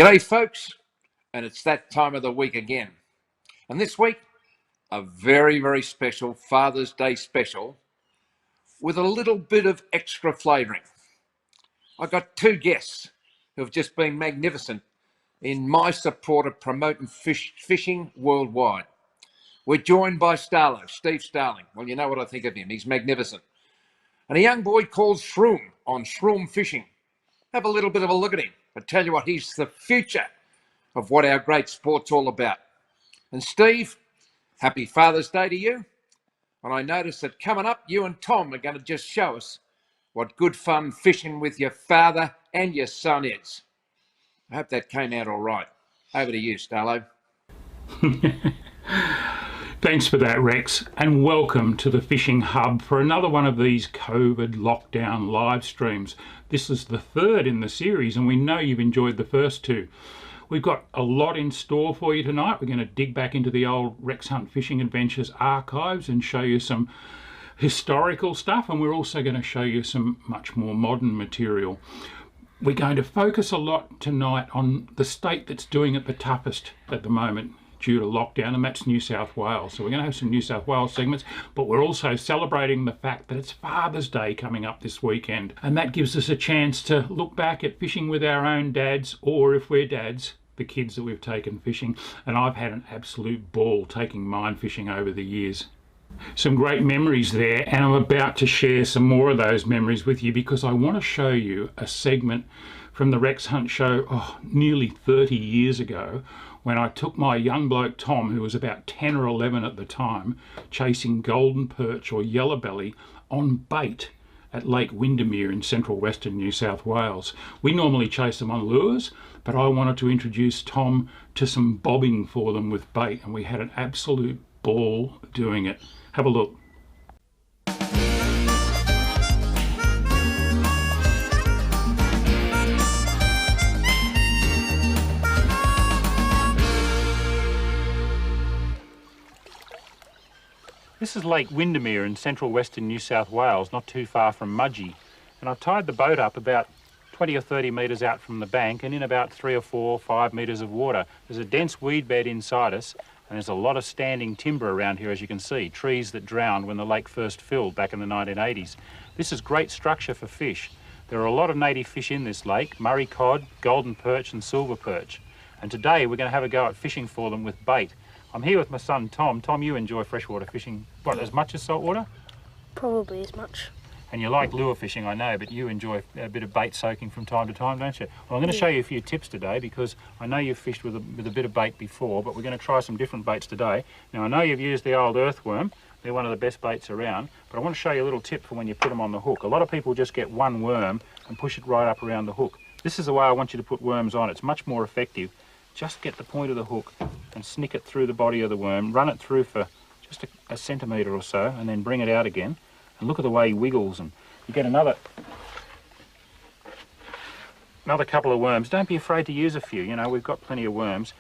G'day folks, and it's that time of the week again. And this week, a very, very special Father's Day special with a little bit of extra flavouring. I've got two guests who have just been magnificent in my support of promoting fishing worldwide. We're joined by Starlo, Steve Starling. Well, you know what I think of him. He's magnificent. And a young boy called Shroom on Shroom Fishing. Have a little bit of a look at him. I tell you what, he's the future of what our great sport's all about. And Steve, happy Father's Day to you. And I notice that coming up, you and Tom are going to just show us what good fun fishing with your father and your son is. I hope that came out all right. Over to you, Starlo. Thanks for that, Rex, and welcome to the Fishing Hub for another one of these COVID lockdown live streams. This is the third in the series, and we know you've enjoyed the first two. We've got a lot in store for you tonight. We're going to dig back into the old Rex Hunt Fishing Adventures archives and show you some historical stuff, and we're also going to show you some much more modern material. We're going to focus a lot tonight on the state that's doing it the toughest at the moment due to lockdown, and that's New South Wales. So we're going to have some New South Wales segments, but we're also celebrating the fact that it's Father's Day coming up this weekend, and that gives us a chance to look back at fishing with our own dads, or if we're dads, the kids that we've taken fishing. And I've had an absolute ball taking mine fishing over the years. Some great memories there, and I'm about to share some more of those memories with you because I want to show you a segment from the Rex Hunt show nearly 30 years ago, when I took my young bloke Tom, who was about 10 or 11 at the time, chasing golden perch or yellowbelly on bait at Lake Windamere in central western New South Wales. We normally chase them on lures, but I wanted to introduce Tom to some bobbing for them with bait, and we had an absolute ball doing it. Have a look. This is Lake Windamere in central western New South Wales, not too far from Mudgee. And I've tied the boat up about 20 or 30 metres out from the bank and in about 3 or 4 or 5 metres of water. There's a dense weed bed inside us, and there's a lot of standing timber around here, as you can see, trees that drowned when the lake first filled back in the 1980s. This is great structure for fish. There are a lot of native fish in this lake: Murray cod, golden perch and silver perch. And today we're going to have a go at fishing for them with bait. I'm here with my son Tom. Tom, you enjoy freshwater fishing, what, as much as saltwater? Probably as much. And you like lure fishing, I know, but you enjoy a bit of bait soaking from time to time, don't you? Well, I'm going to show you a few tips today because I know you've fished with a bit of bait before, but we're going to try some different baits today. Now, I know you've used the old earthworm. They're one of the best baits around, but I want to show you a little tip for when you put them on the hook. A lot of people just get one worm and push it right up around the hook. This is the way I want you to put worms on. It's much more effective. Just get the point of the hook and snick it through the body of the worm, run it through for just a centimetre or so, and then bring it out again. And look at the way he wiggles, and you get another couple of worms. Don't be afraid to use a few. You know, we've got plenty of worms.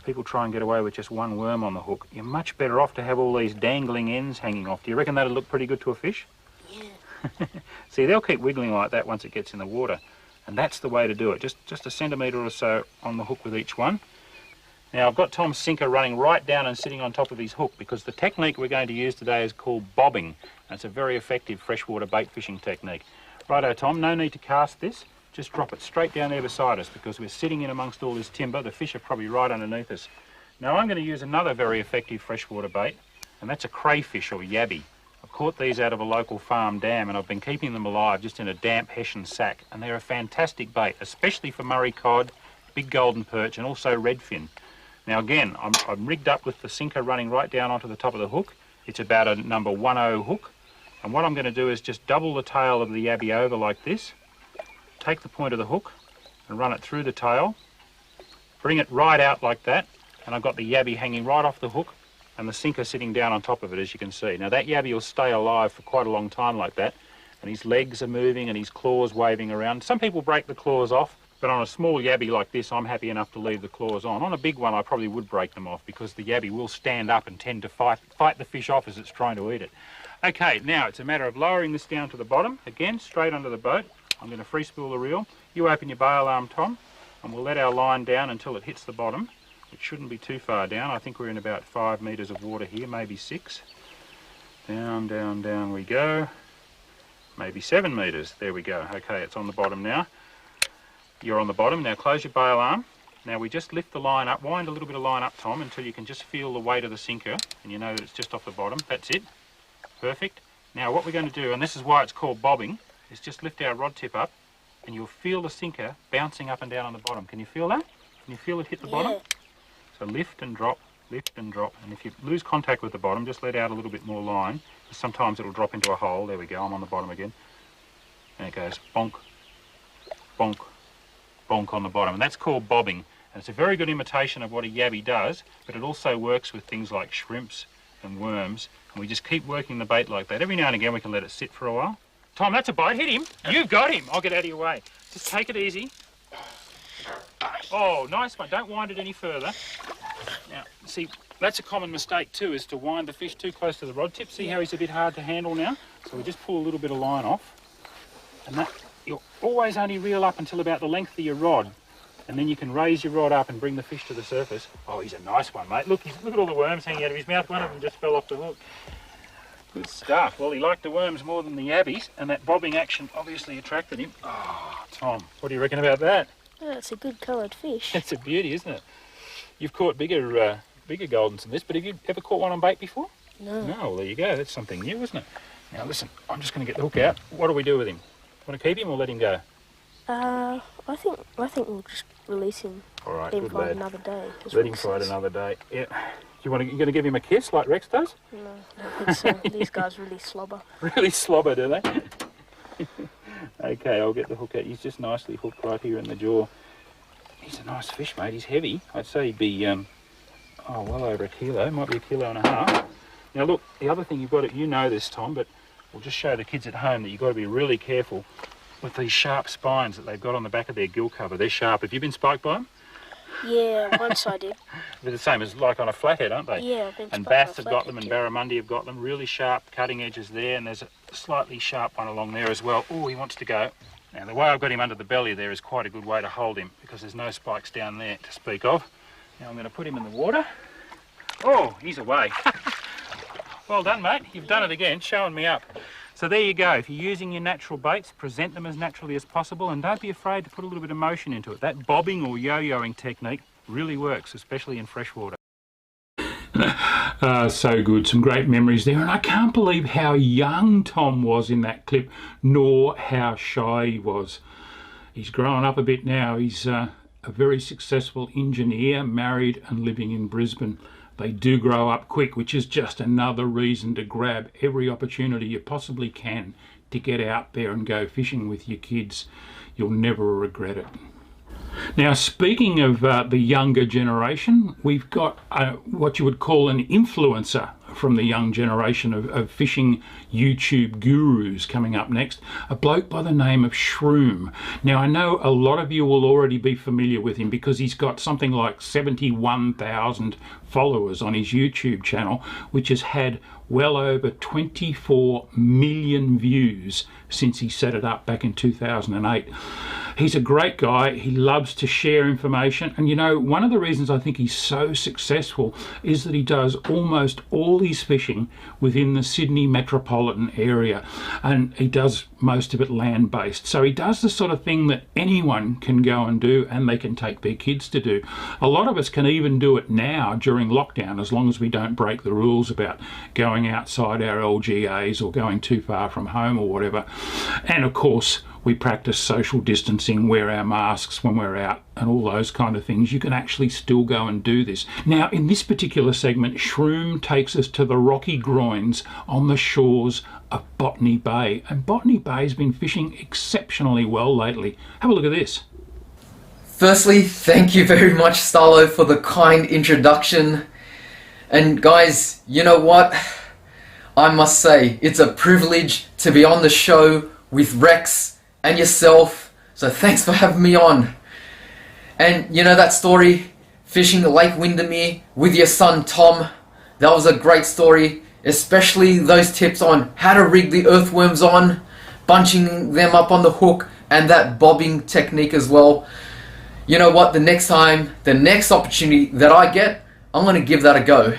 People try and get away with just one worm on the hook. You're much better off to have all these dangling ends hanging off. Do you reckon that'll look pretty good to a fish? Yeah. See, they'll keep wiggling like that once it gets in the water. And that's the way to do it, just a centimetre or so on the hook with each one. Now I've got Tom's sinker running right down and sitting on top of his hook because the technique we're going to use today is called bobbing. And it's a very effective freshwater bait fishing technique. Righto Tom, no need to cast this, just drop it straight down there beside us because we're sitting in amongst all this timber. The fish are probably right underneath us. Now I'm going to use another very effective freshwater bait, and that's a crayfish or yabby. I've caught these out of a local farm dam and I've been keeping them alive just in a damp hessian sack, and they're a fantastic bait, especially for Murray cod, big golden perch and also redfin. Now again, I'm rigged up with the sinker running right down onto the top of the hook. It's about a number 10 hook, and what I'm going to do is just double the tail of the yabby over like this, take the point of the hook and run it through the tail, bring it right out like that, and I've got the yabby hanging right off the hook and the sinker sitting down on top of it, as you can see. Now that yabby will stay alive for quite a long time like that, and his legs are moving and his claws waving around. Some people break the claws off, but on a small yabby like this, I'm happy enough to leave the claws on. On a big one, I probably would break them off because the yabby will stand up and tend to fight the fish off as it's trying to eat it. Okay, now it's a matter of lowering this down to the bottom, again, straight under the boat. I'm going to free spool the reel. You open your bail arm, Tom, and we'll let our line down until it hits the bottom. It shouldn't be too far down. I think we're in about 5 metres of water here, maybe 6. Down, down, down we go. Maybe 7 metres. There we go. Okay, it's on the bottom now. You're on the bottom. Now close your bail arm. Now we just lift the line up, wind a little bit of line up, Tom, until you can just feel the weight of the sinker, and you know that it's just off the bottom. That's it. Perfect. Now what we're going to do, and this is why it's called bobbing, is just lift our rod tip up, and you'll feel the sinker bouncing up and down on the bottom. Can you feel that? Can you feel it hit the bottom? So lift and drop, and if you lose contact with the bottom, just let out a little bit more line. Sometimes it'll drop into a hole. There we go, I'm on the bottom again. And it goes bonk, bonk, bonk on the bottom. And that's called bobbing. And it's a very good imitation of what a yabby does, but it also works with things like shrimps and worms. And we just keep working the bait like that. Every now and again we can let it sit for a while. Tom, that's a bite. Hit him. You've got him. I'll get out of your way. Just take it easy. Oh, nice one. Don't wind it any further. Now, see, that's a common mistake too, is to wind the fish too close to the rod tip. See how he's a bit hard to handle now? So we just pull a little bit of line off. And that, you'll always only reel up until about the length of your rod. And then you can raise your rod up and bring the fish to the surface. Oh, he's a nice one, mate. Look at all the worms hanging out of his mouth. One of them just fell off the hook. Good stuff. Well, he liked the worms more than the yabbies, and that bobbing action obviously attracted him. Oh, Tom, what do you reckon about that? Yeah, it's a good coloured fish. It's a beauty, isn't it? You've caught bigger goldens than this, but have you ever caught one on bait before? No. No, well, there you go. That's something new, isn't it? Now, listen, I'm just going to get the hook out. What do we do with him? Want to keep him or let him go? I think we'll just release him. All right, Let him good fight lad. another day. Let him fight another day. Yeah. You going to give him a kiss like Rex does? No, I don't think so. These guys really slobber. Really slobber, do they? Okay, I'll get the hook out. He's just nicely hooked right here in the jaw. He's a nice fish, mate. He's heavy. I'd say he'd be, well over a kilo. Might be 1.5 kilos. Now look, the other thing you've got to, you know this, Tom, but we'll just show the kids at home that you've got to be really careful with these sharp spines that they've got on the back of their gill cover. They're sharp. Have you been spiked by them? Yeah, once I did. They're the same as like on a flathead, aren't they? Yeah, I've been And spiked bass by have got them, flathead and barramundi have got them. Really sharp cutting edges there, and there's a slightly sharp one along there as well. Oh, he wants to go. Now, the way I've got him under the belly there is quite a good way to hold him, because there's no spikes down there to speak of. Now I'm going to put him in the water. Oh, he's away. Well done, mate. You've done it again, showing me up. So there you go. If you're using your natural baits, present them as naturally as possible, and don't be afraid to put a little bit of motion into it. That bobbing or yo-yoing technique really works, especially in freshwater. So good, some great memories there, and I can't believe how young Tom was in that clip, nor how shy he was. He's growing up a bit now. He's a very successful engineer, married and living in Brisbane. They do grow up quick, which is just another reason to grab every opportunity you possibly can to get out there and go fishing with your kids. You'll never regret it. Now, speaking of the younger generation, we've got what you would call an influencer from the young generation of fishing YouTube gurus coming up next, a bloke by the name of Shroom. Now, I know a lot of you will already be familiar with him because he's got something like 71,000 followers on his YouTube channel, which has had well over 24 million views since he set it up back in 2008. He's a great guy. He loves to share information, and you know, one of the reasons I think he's so successful is that he does almost all his fishing within the Sydney metropolitan area, and he does most of it land-based. So he does the sort of thing that anyone can go and do, and they can take their kids to do. A lot of us can even do it now during lockdown, as long as we don't break the rules about going outside our LGAs or going too far from home or whatever. And of course, we practice social distancing, wear our masks when we're out, and all those kind of things. You can actually still go and do this. Now, in this particular segment, Shroom takes us to the rocky groins on the shores of Botany Bay. And Botany Bay has been fishing exceptionally well lately. Have a look at this. Firstly, thank you very much, Starlo, for the kind introduction. And guys, you know what? I must say, it's a privilege to be on the show with Rex and yourself, so thanks for having me on. And you know that story, fishing Lake Windamere with your son Tom, that was a great story, especially those tips on how to rig the earthworms on, bunching them up on the hook, and that bobbing technique as well. you know what, the next time, the next opportunity that I get, I'm going to give that a go.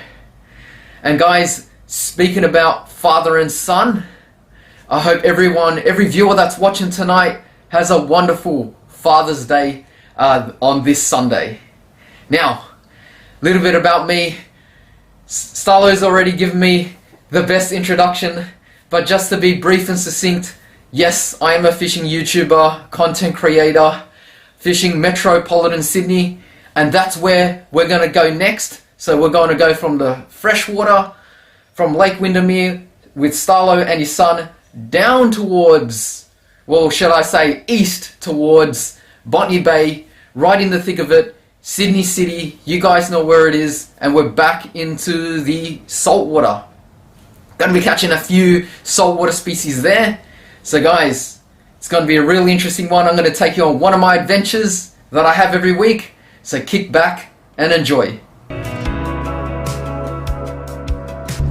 And guys, speaking about father and son, I hope everyone, every viewer that's watching tonight has a wonderful Father's Day on this Sunday. Now, a little bit about me. Starlo's already given me the best introduction, but just to be brief and succinct, yes, I am a fishing YouTuber, content creator, fishing metropolitan Sydney, and that's where we're going to go next. So we're going to go from the freshwater, from Lake Windamere with Starlo and his son, down towards, well, should I say east towards Botany Bay, right in the thick of it, Sydney City. You guys know where it is, and we're back into the saltwater. Going to be catching a few saltwater species there. So guys, it's going to be a really interesting one. I'm going to take you on one of my adventures that I have every week. So kick back and enjoy.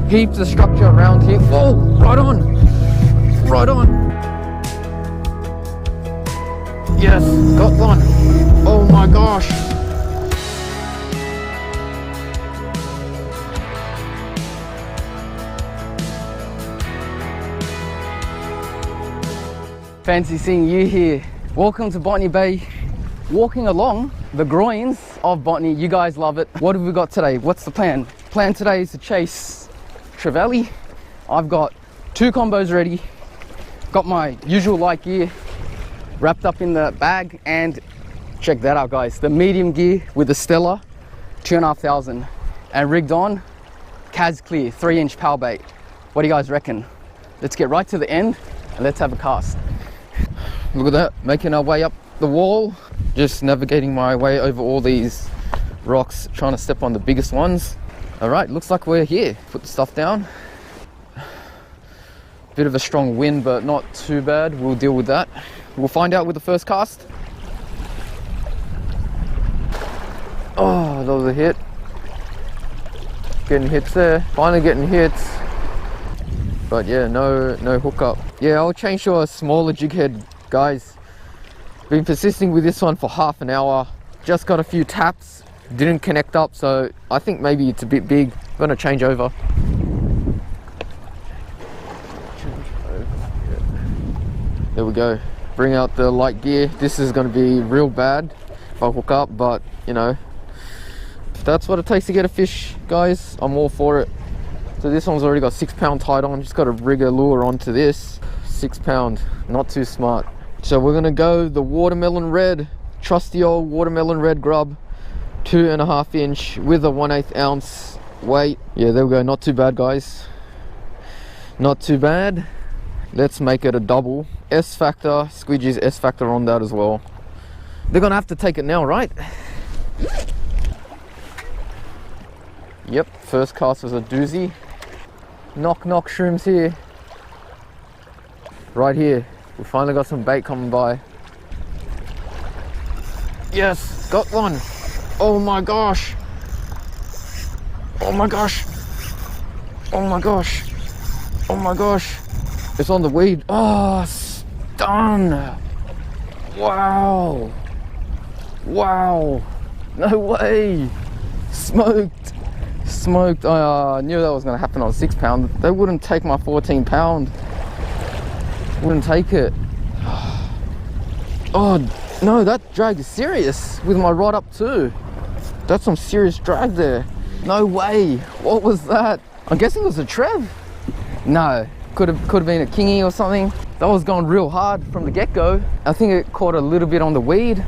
Heaps of structure around here. Whoa, right on. Right on. Yes, got one. Oh my gosh. Fancy seeing you here. Welcome to Botany Bay. Walking along the groins of Botany. You guys love it. What have we got today? What's the plan? Plan today is to chase trevally. I've got 2 combos ready. Got my usual light gear wrapped up in the bag, and check that out guys, the medium gear with the Stella 2,500 and rigged on Cas Clear 3-inch power bait. What do you guys reckon? Let's get right to the end and let's have a cast. Look at that, making our way up the wall, just navigating my way over all these rocks, trying to step on the biggest ones. All right, looks like we're here. Put the stuff down. Bit of a strong wind, but not too bad. We'll deal with that. We'll find out with the first cast. Oh, that was a hit. Getting hits there. Finally getting hits. But yeah, no hookup. Yeah, I'll change to a smaller jig head, guys. Been persisting with this one for half an hour. Just got a few taps. Didn't connect up, so I think maybe it's a bit big. I'm gonna change over. There we go. Bring out the light gear. This is going to be real bad if I hook up, but you know, if that's what it takes to get a fish, guys, I'm all for it. So this one's already got 6 pound tied on. Just got to rig a lure onto this. 6 pound, not too smart. So we're going to go the watermelon red, trusty old watermelon red grub, 2.5 inch with a 1/8 ounce weight. Yeah, there we go. Not too bad, guys. Not too bad. Let's make it a double. S factor, squeegee's S factor on that as well. They're gonna have to take it now, right? Yep, first cast was a doozy. Knock knock, Shrooms here. Right here, we finally got some bait coming by. Yes, got one. Oh my gosh. Oh my gosh. Oh my gosh. Oh my gosh. It's on the weed. Oh, stun. Wow. Wow. No way. Smoked. Smoked. I knew that was going to happen on 6 pound. They wouldn't take my 14 pound. Wouldn't take it. Oh, no, that drag is serious with my rod up too. That's some serious drag there. No way. What was that? I'm guessing it was a trev. No. Could have been a kingy or something. That was going real hard from the get-go. I think it caught a little bit on the weed.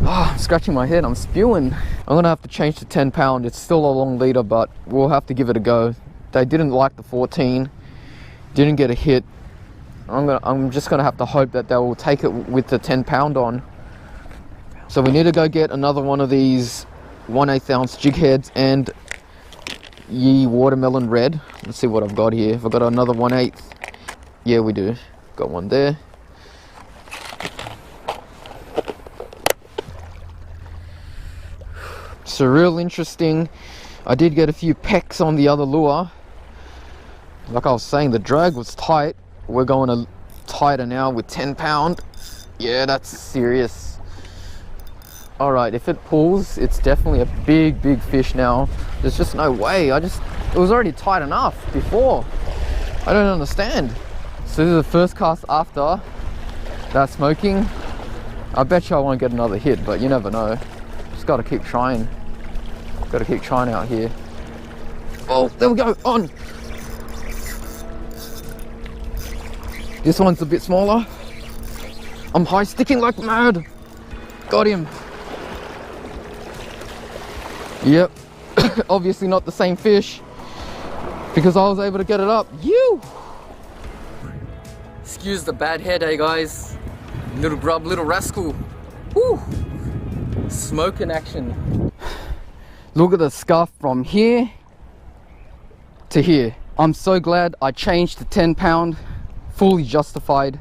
Oh, I'm scratching my head, I'm spewing. I'm gonna have to change to 10 pound. It's still a long leader, but we'll have to give it a go. They didn't like the 14, didn't get a hit. I'm just gonna have to hope that they will take it with the 10 pound on. So we need to go get another one of these 1/8 ounce jig heads and ye watermelon red. Let's see what I've got here. Have I got another 1/8? Yeah, we do. Got one there. So real interesting. I did get a few pecks on the other lure. Like I was saying, the drag was tight. We're going to tighter now with 10 pound. Yeah, that's serious. All right, if it pulls, it's definitely a big fish now. There's just no way. It was already tight enough before. I don't understand. So this is the first cast after that smoking. I bet you I won't get another hit, but you never know. Just gotta keep trying. Gotta keep trying out here. Oh, there we go, on. This one's a bit smaller. I'm high sticking like mad. Got him. Yep, obviously not the same fish because I was able to get it up. You. Excuse the bad head, eh, guys? Little grub, little rascal. Woo! Smoking action. Look at the scuff from here to here. I'm so glad I changed to 10 pound, fully justified.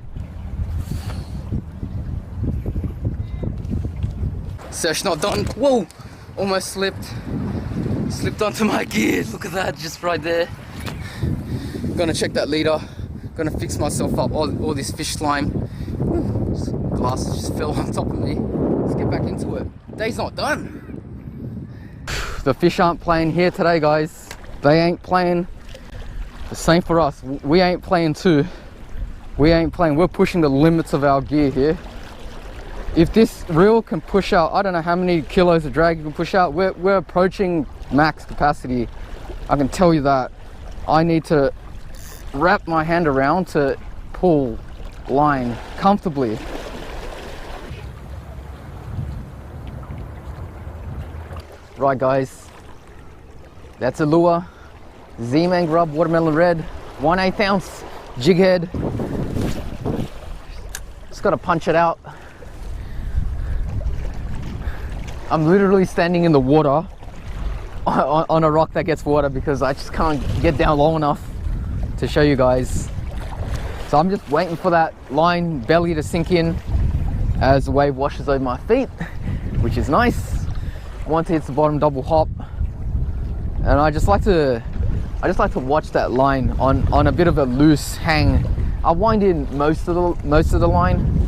Sesh not done. Whoa! Almost slipped onto my gear. Look at that, just right there. Gonna check that leader. Gonna fix myself up. All this fish slime. Glass just fell on top of me. Let's get back into it. Day's not done. The fish aren't playing here today, guys. They ain't playing. The same for us. We ain't playing too. We ain't playing. We're pushing the limits of our gear here. If this reel can push out, I don't know how many kilos of drag you can push out. We're approaching max capacity. I can tell you that. I need to wrap my hand around to pull line comfortably. Right, guys, that's a lure. Z-Man grub, watermelon red, 1/8 ounce jig head. Just gotta punch it out. I'm literally standing in the water on a rock that gets water because I just can't get down low enough to show you guys. So I'm just waiting for that line belly to sink in as the wave washes over my feet, which is nice. Once it hits the bottom, double hop. And I just like to watch that line on a bit of a loose hang. I wind in most of the line.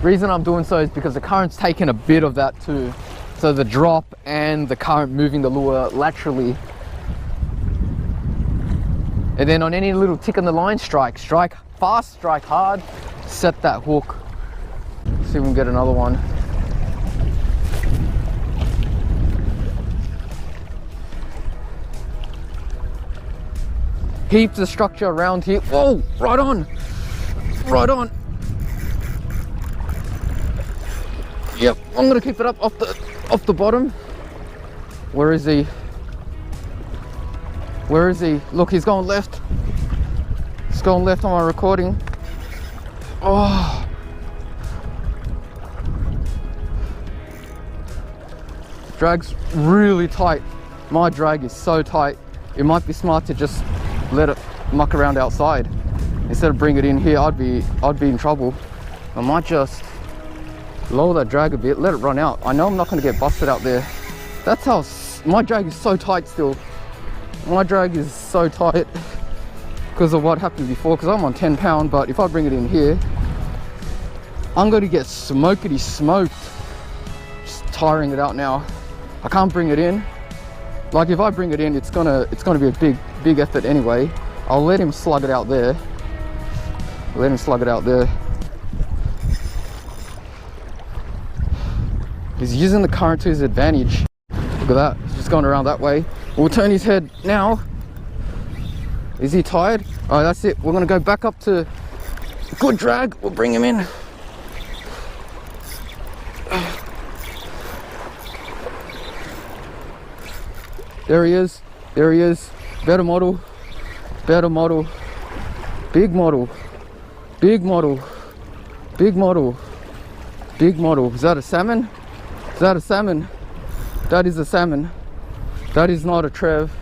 Reason I'm doing so is because the current's taking a bit of that too. So the drop and the current moving the lure laterally. And then on any little tick on the line, strike fast, strike hard, set that hook. See if we can get another one. Heaps of structure around here. Whoa, right on, right on. Yep, I'm gonna keep it up off the bottom. Where is he? Where is he? Look, he's going left. He's going left on my recording. Oh. Drag's really tight. My drag is so tight. It might be smart to just let it muck around outside. Instead of bring it in here, I'd be in trouble. I might just lower that drag a bit, let it run out. I know I'm not going to get busted out there. That's how my drag is so tight still. My drag is so tight because of what happened before, because I'm on 10 pound, but if I bring it in here, I'm going to get smokety smoked. Just tiring it out now. I can't bring it in. Like if I bring it in, it's gonna be a big effort anyway. I'll let him slug it out there. Let him slug it out there. He's using the current to his advantage. Look at that, he's just going around that way. We'll turn his head now. Is he tired? Oh, that's it. We're gonna go back up to good drag. We'll bring him in. There he is. There he is. Better model. Better model. Big model. Big model. Big model. Big model. Is that a salmon? Is that a salmon? That is a salmon. That is not a trev.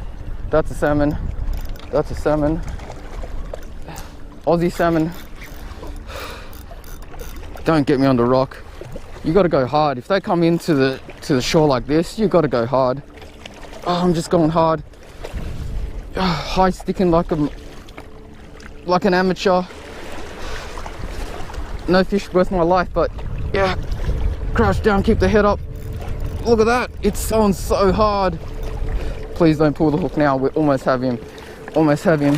That's a salmon. That's a salmon. Aussie salmon. Don't get me on the rock. You got to go hard. If they come into the shore like this, you got to go hard. Oh, I'm just going hard. High sticking like an amateur. No fish worth my life, but Yeah. Crouch down, keep the head up. Look at that. It's on so hard. Please don't pull the hook now. We almost have him. Almost have him.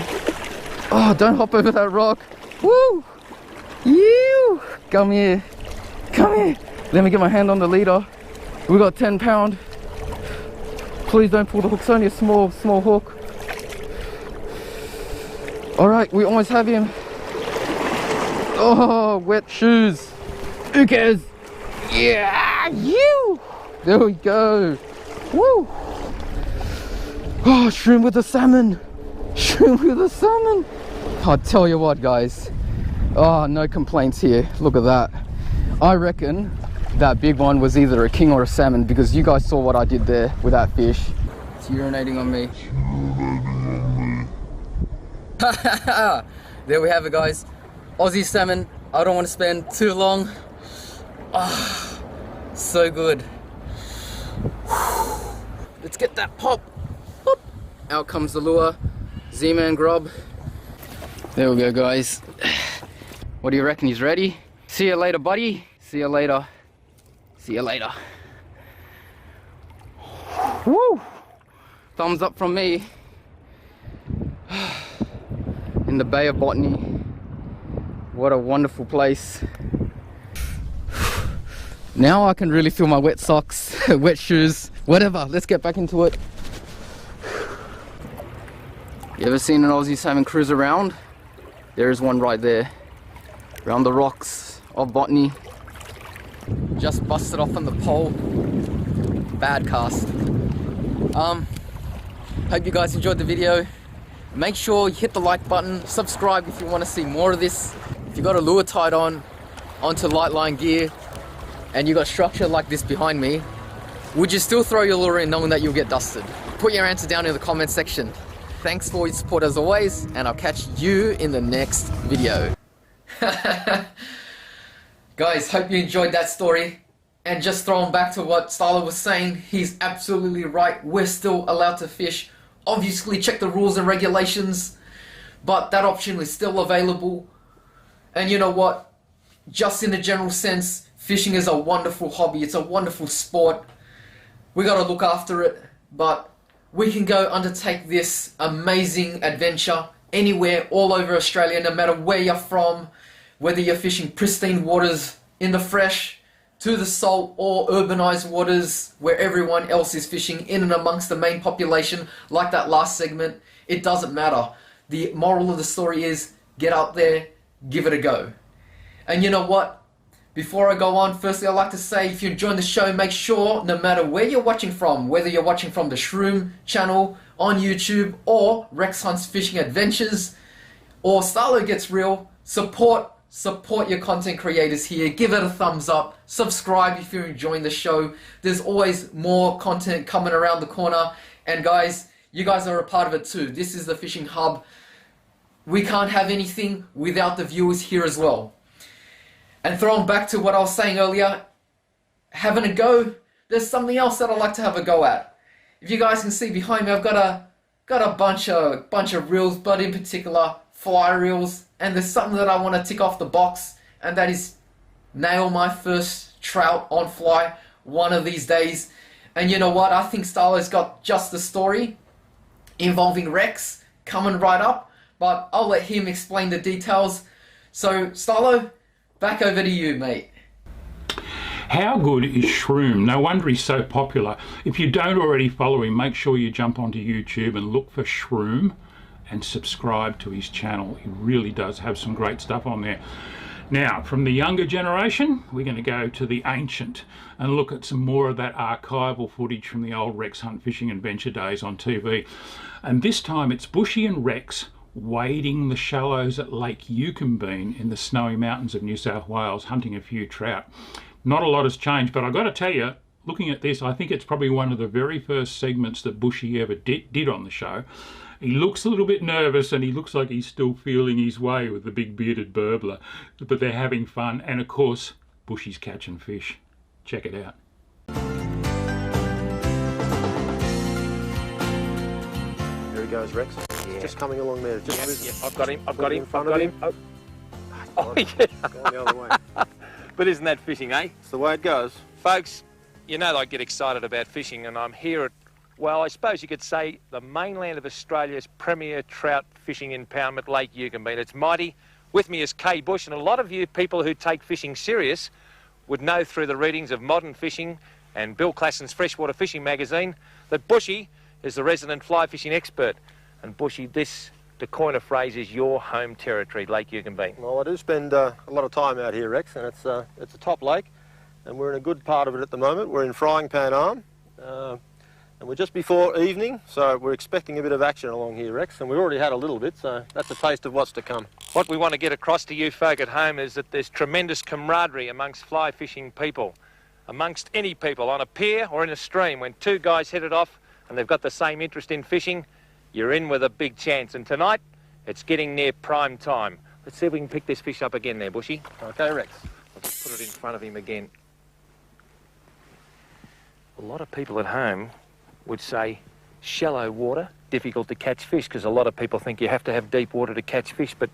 Oh, don't hop over that rock. Woo! You! Come here. Come here. Let me get my hand on the leader. We got 10 pound. Please don't pull the hook. It's only a small hook. All right, we almost have him. Oh, wet shoes. Who cares? Yeah, you. There we go. Woo. Oh, shroom with the salmon. Shroom with the salmon. I'll tell you what, guys. Oh, no complaints here. Look at that. I reckon that big one was either a king or a salmon, because you guys saw what I did there with that fish. It's urinating on me. There we have it, guys. Aussie salmon. I don't want to spend too long. Ah, so good. Let's get that pop. Boop. Out comes the lure. Z-Man grub. There we go, guys. What do you reckon? He's ready? See you later, buddy. See you later. See you later. Woo! Thumbs up from me. In the Bay of Botany. What a wonderful place. Now I can really feel my wet socks, wet shoes, whatever. Let's get back into it. You ever seen an Aussie salmon cruise around? There is one right there. Around the rocks of Botany. Just busted off on the pole. Bad cast. Hope you guys enjoyed the video. Make sure you hit the like button, subscribe if you want to see more of this. If you got a lure tied on onto light line gear and you got structure like this behind me, would you still throw your lure in knowing that you'll get dusted? Put your answer down in the comment section. Thanks for your support as always, and I'll catch you in the next video. Guys, hope you enjoyed that story. And just throwing back to what Starlo was saying, he's absolutely right. We're still allowed to fish. Obviously check the rules and regulations, but that option is still available. And you know what? Just in a general sense, fishing is a wonderful hobby. It's a wonderful sport. We gotta look after it, but we can go undertake this amazing adventure anywhere, all over Australia, no matter where you're from, whether you're fishing pristine waters in the fresh, to the salt or urbanized waters where everyone else is fishing in and amongst the main population, like that last segment. It doesn't matter. The moral of the story is get out there, give it a go. And you know what? Before I go on, firstly I'd like to say if you're enjoying the show, make sure no matter where you're watching from, whether you're watching from the Shroom channel on YouTube or Rex Hunt's Fishing Adventures or Starlo Gets Real, support your content creators here. Give it a thumbs up, subscribe if you're enjoying the show. There's always more content coming around the corner, and guys, you guys are a part of it too. This is the Fishing Hub. We can't have anything without the viewers here as well. And throwing back to what I was saying earlier, having a go, there's something else that I like to have a go at. If you guys can see behind me, I've got a bunch of reels, but in particular fly reels, and there's something that I want to tick off the box, and that is nail my first trout on fly one of these days. And you know what? I think Starlo's got just the story involving Rex coming right up, but I'll let him explain the details. So Starlo, back over to you, mate. How good is Shroom? No wonder he's so popular. If you don't already follow him, make sure you jump onto YouTube and look for Shroom and subscribe to his channel. He really does have some great stuff on there. Now, from the younger generation, we're going to go to the ancient and look at some more of that archival footage from the old Rex Hunt Fishing Adventure days on TV. And this time it's Bushy and Rex wading the shallows at Lake Eucumbene in the snowy mountains of New South Wales, hunting a few trout. Not a lot has changed, but I've got to tell you, looking at this, I think it's probably one of the very first segments that Bushy ever did on the show. He looks a little bit nervous and he looks like he's still feeling his way with the big bearded burbler, but they're having fun, and of course Bushy's catching fish. Check it out. There he goes, Rex. Yeah. Just coming along there. Just I've got him. I've got him. In front of him. Oh yeah. Going the other way. But isn't that fishing, eh? It's the way it goes. Folks, you know I get excited about fishing, and I'm here at, well, I suppose you could say the mainland of Australia's premier trout fishing impoundment, Lake Eucumbene. It's mighty. With me is Kay Bush, and a lot of you people who take fishing serious would know through the readings of Modern Fishing and Bill Classen's Freshwater Fishing magazine that Bushy is the resident fly fishing expert. And Bushy, this, to coin a phrase, is your home territory, Lake Eucumbene. Well, I do spend a lot of time out here, Rex, and it's a top lake, and we're in a good part of it at the moment. We're in Frying Pan Arm, and we're just before evening, so we're expecting a bit of action along here, Rex, and we've already had a little bit, so that's a taste of what's to come. What we want to get across to you folk at home is that there's tremendous camaraderie amongst fly fishing people, amongst any people, on a pier or in a stream. When two guys hit it off and they've got the same interest in fishing, you're in with a big chance. And tonight, it's getting near prime time. Let's see if we can pick this fish up again there, Bushy. Okay, Rex. I'll just put it in front of him again. A lot of people at home would say shallow water, difficult to catch fish, because a lot of people think you have to have deep water to catch fish, but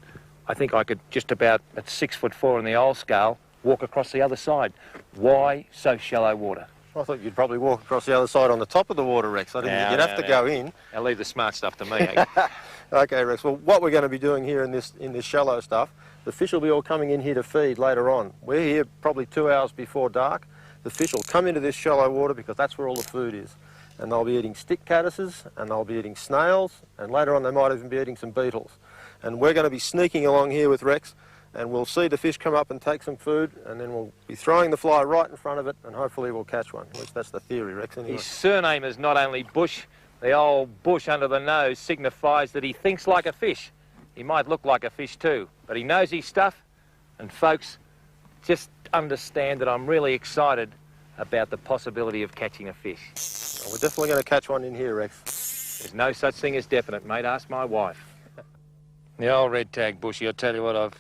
I think I could just about, at 6'4" on the old scale, walk across the other side. Why so shallow water? I thought you'd probably walk across the other side on the top of the water, Rex. I didn't think you'd have to go in. I'll leave the smart stuff to me. Eh? Okay, Rex. Well, what we're going to be doing here in this shallow stuff, the fish will be all coming in here to feed later on. We're here probably 2 hours before dark. The fish will come into this shallow water because that's where all the food is. And they'll be eating stick caddises, and they'll be eating snails, and later on they might even be eating some beetles. And we're going to be sneaking along here with Rex, and we'll see the fish come up and take some food, and then we'll be throwing the fly right in front of it, and hopefully we'll catch one. At least that's the theory, Rex, anyway. His surname is not only Bush, the old bush under the nose signifies that he thinks like a fish. He might look like a fish too, but he knows his stuff. And folks, just understand that I'm really excited about the possibility of catching a fish. Well, we're definitely going to catch one in here, Rex. There's no such thing as definite, mate. Ask my wife. The old red tag, Bushy, I'll tell you what, I've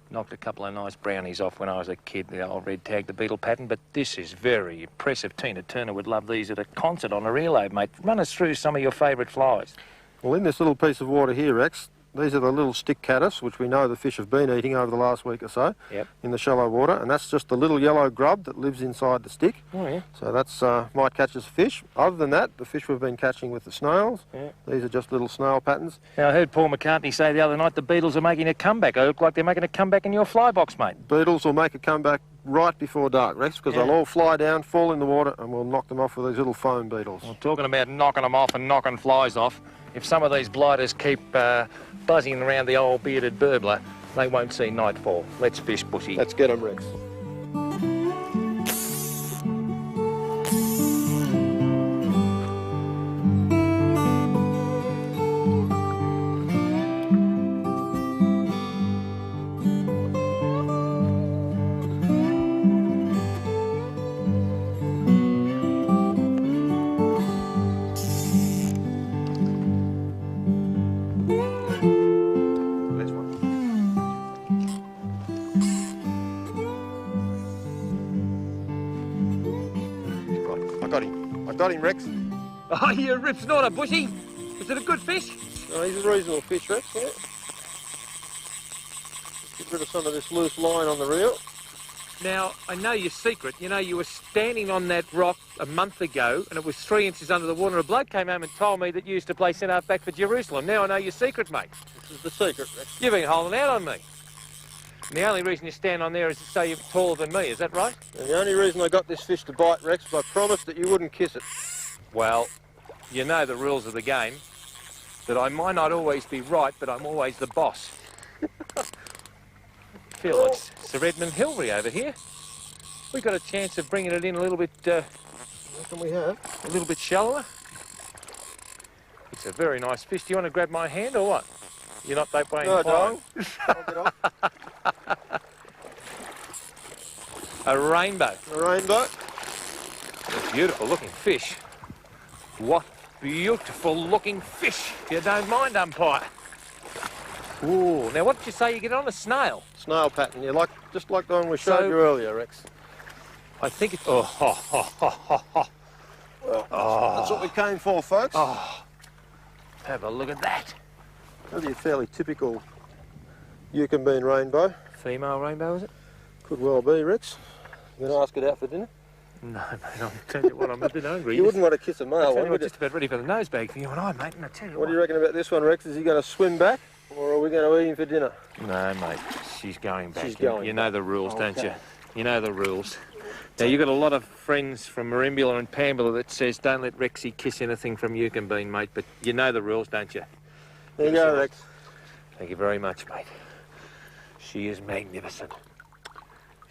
knocked a couple of nice brownies off when I was a kid, the old red tag, the beetle pattern, but this is very impressive. Tina Turner would love these at a concert on a reload, mate. Run us through some of your favourite flies. Well, in this little piece of water here, Rex, these are the little stick caddis, which we know the fish have been eating over the last week or so. Yep. In the shallow water, and that's just the little yellow grub that lives inside the stick. Oh, yeah. So that's might catch us a fish. Other than that, the fish we've been catching with the snails, these are just little snail patterns. Now, I heard Paul McCartney say the other night the beetles are making a comeback. They look like they're making a comeback in your fly box, mate. Beetles will make a comeback right before dark, Rex, because they'll all fly down, fall in the water, and we'll knock them off with these little foam beetles. Well, talking about knocking them off and knocking flies off, if some of these blighters keep buzzing around the old bearded burbler, they won't see nightfall. Let's fish, Bushy. Let's get them, Rex. I got him, Rex. Oh, you rip snorter, Bushy. Is it a good fish? No, he's a reasonable fish, Rex, yeah. Get rid of some of this loose line on the reel. Now, I know your secret. You know, you were standing on that rock a month ago and it was 3 inches under the water. A bloke came home and told me that you used to play centre-half back for Jerusalem. Now I know your secret, mate. This is the secret, Rex. You've been holding out on me. And the only reason you stand on there is to say you're taller than me, is that right? And the only reason I got this fish to bite, Rex, was I promised that you wouldn't kiss it. Well, you know the rules of the game, that I might not always be right, but I'm always the boss. Feel like Sir Edmund Hillary over here. We got a chance of bringing it in a little bit, What can we have? a little bit shallower. It's a very nice fish. Do you want to grab my hand or what? You're not that way No, inclined. I'll get off. A rainbow. A rainbow. A beautiful looking fish. What beautiful looking fish, if you don't mind, umpire. Ooh, now what did you say you get on? A snail? Snail pattern, yeah, just like the one we showed you earlier, Rex. I think it's... Oh, ho, ho, ho, ho, ho. Well, that's what we came for, folks. Oh, have a look at that. That'll be a fairly typical Eucumbene rainbow. Female rainbow, is it? Could well be, Rex. You going to ask it out for dinner? No, mate, I'll tell you what, I'm a bit hungry. You wouldn't want to kiss a I male tell one, you would what, you? just about ready for the nose bag for you and I, mate, and I tell you What do you reckon about this one, Rex? Is he going to swim back, or are we going to eat him for dinner? No, mate, she's going back. She's going You know the rules, don't Okay. you? You know the rules. Now, you've got a lot of friends from Marimbula and Pambula that says don't let Rexy kiss anything from Eucumbene, mate, but you know the rules, don't you? There you go, Rex. Thank you very much, mate. She is magnificent.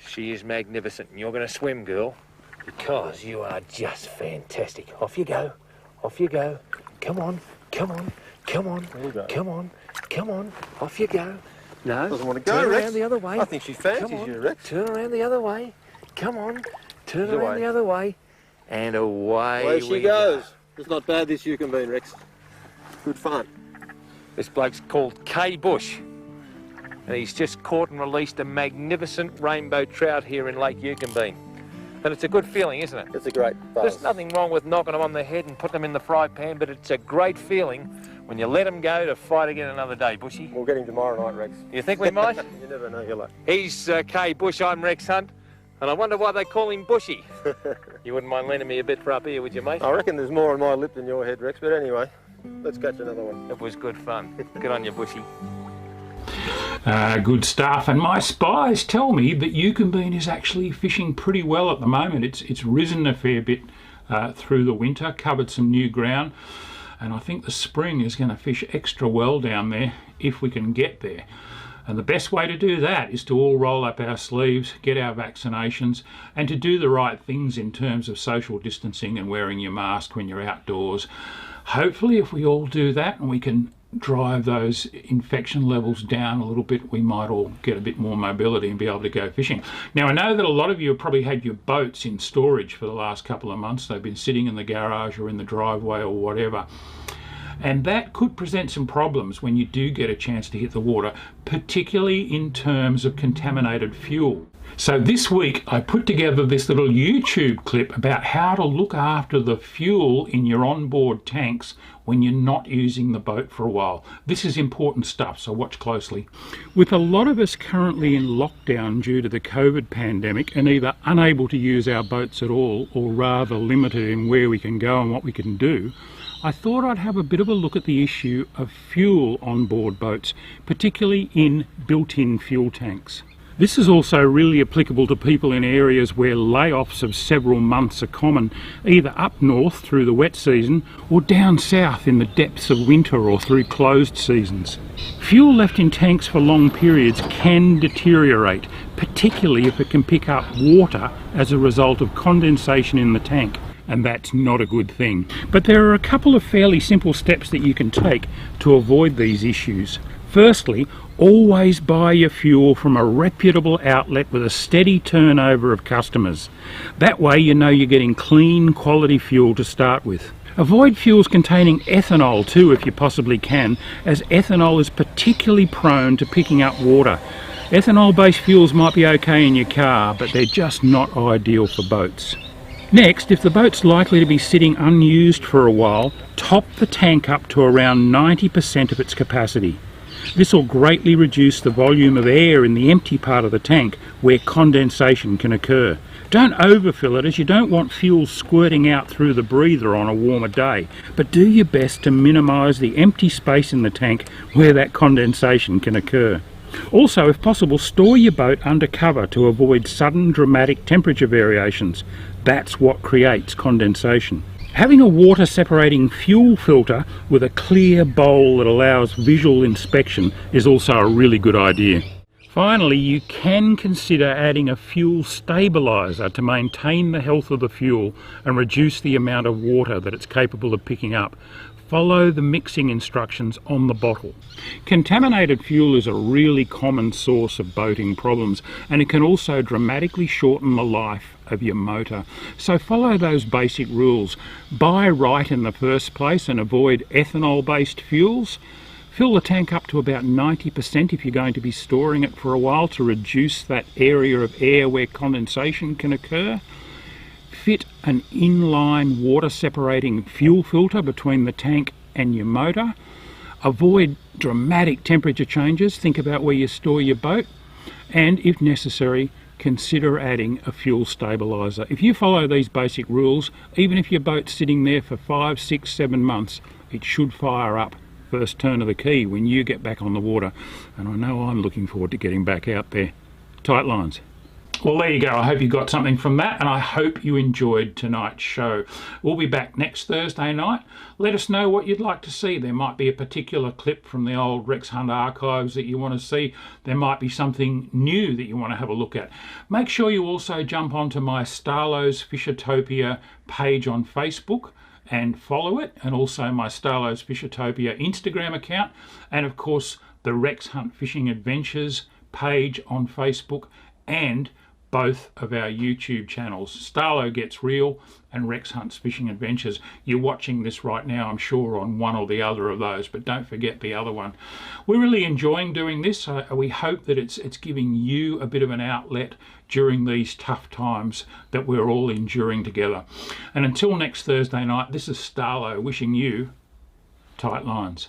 She is magnificent, and you're going to swim, girl, because you are just fantastic. Off you go. Off you go. Come on. Come on. Come on. There you go. Come on. Come on. Off you go. No. Doesn't want to go, Turn Rex. around the other way. I think she Come fancies on. you, Rex. Turn around the other way. Come on. Turn She's around away. the other way. And away Away she we goes. go. It's not bad, this Eucumbene, Rex. Good fun. This bloke's called K. Bush. And he's just caught and released a magnificent rainbow trout here in Lake Eucumbene. And it's a good feeling, isn't it? It's a great buzz. There's nothing wrong with knocking them on the head and putting them in the fry pan, but it's a great feeling when you let them go to fight again another day, Bushy. We'll get him tomorrow night, Rex. You think we might? You never know, you're lucky. He's K. Bush, I'm Rex Hunt, and I wonder why they call him Bushy. You wouldn't mind lending me a bit for up here, would you, mate? I reckon there's more on my lip than your head, Rex, but anyway, let's catch another one. It was good fun. Good on you, Bushy. Good stuff, and my spies tell me that Eucumbene is actually fishing pretty well at the moment. It's risen a fair bit through the winter, covered some new ground, and I think the spring is going to fish extra well down there if we can get there. And the best way to do that is to all roll up our sleeves, get our vaccinations, and to do the right things in terms of social distancing and wearing your mask when you're outdoors. Hopefully, if we all do that and we can drive those infection levels down a little bit, we might all get a bit more mobility and be able to go fishing. Now, I know that a lot of you have probably had your boats in storage for the last couple of months. They've been sitting in the garage or in the driveway or whatever. And that could present some problems when you do get a chance to hit the water, particularly in terms of contaminated fuel. So this week I put together this little YouTube clip about how to look after the fuel in your onboard tanks when you're not using the boat for a while. This is important stuff, so watch closely. With a lot of us currently in lockdown due to the COVID pandemic and either unable to use our boats at all or rather limited in where we can go and what we can do, I thought I'd have a bit of a look at the issue of fuel on board boats, particularly in built-in fuel tanks. This is also really applicable to people in areas where layoffs of several months are common, either up north through the wet season or down south in the depths of winter or through closed seasons. Fuel left in tanks for long periods can deteriorate, particularly if it can pick up water as a result of condensation in the tank. And that's not a good thing. But there are a couple of fairly simple steps that you can take to avoid these issues. Firstly, always buy your fuel from a reputable outlet with a steady turnover of customers. That way you know you're getting clean, quality fuel to start with. Avoid fuels containing ethanol too if you possibly can, as ethanol is particularly prone to picking up water. Ethanol-based fuels might be okay in your car, but they're just not ideal for boats. Next, if the boat's likely to be sitting unused for a while, top the tank up to around 90% of its capacity. This will greatly reduce the volume of air in the empty part of the tank where condensation can occur. Don't overfill it, as you don't want fuel squirting out through the breather on a warmer day, but do your best to minimise the empty space in the tank where that condensation can occur. Also, if possible, store your boat under cover to avoid sudden dramatic temperature variations. That's what creates condensation. Having a water separating fuel filter with a clear bowl that allows visual inspection is also a really good idea. Finally, you can consider adding a fuel stabiliser to maintain the health of the fuel and reduce the amount of water that it's capable of picking up. Follow the mixing instructions on the bottle. Contaminated fuel is a really common source of boating problems, and it can also dramatically shorten the life of your motor. So follow those basic rules. Buy right in the first place and avoid ethanol-based fuels. Fill the tank up to about 90% if you're going to be storing it for a while to reduce that area of air where condensation can occur. Fit an inline water separating fuel filter between the tank and your motor. Avoid dramatic temperature changes. Think about where you store your boat. And if necessary, consider adding a fuel stabilizer. If you follow these basic rules, even if your boat's sitting there for 5, 6, 7 months, it should fire up first turn of the key when you get back on the water. And I know I'm looking forward to getting back out there. Tight lines. Well, there you go. I hope you got something from that, and I hope you enjoyed tonight's show. We'll be back next Thursday night. Let us know what you'd like to see. There might be a particular clip from the old Rex Hunt archives that you want to see. There might be something new that you want to have a look at. Make sure you also jump onto my Starlo's Fishertopia page on Facebook and follow it, and also my Starlo's Fishertopia Instagram account, and of course the Rex Hunt Fishing Adventures page on Facebook, and both of our YouTube channels, Starlo Gets Real and Rex Hunt's Fishing Adventures. You're watching this right now, I'm sure, on one or the other of those, but don't forget the other one. We're really enjoying doing this. We hope that it's giving you a bit of an outlet during these tough times that we're all enduring together. And until next Thursday night, this is Starlo wishing you tight lines.